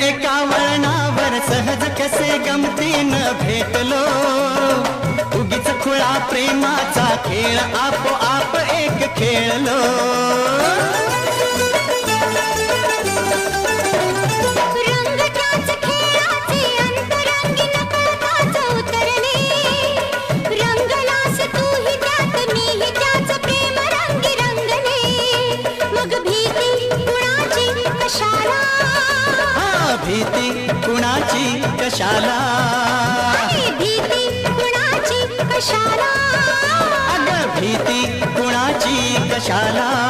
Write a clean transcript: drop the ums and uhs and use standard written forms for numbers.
एका वळणावर सहज कसे गमतीनं भेटलो, उगीच खुळा प्रेमाचा खेळ आपोआप एक खेळलो. भीती कुणाची कशाला, भीती कुणाची कशाला, अगं भीती कुणाची कशाला.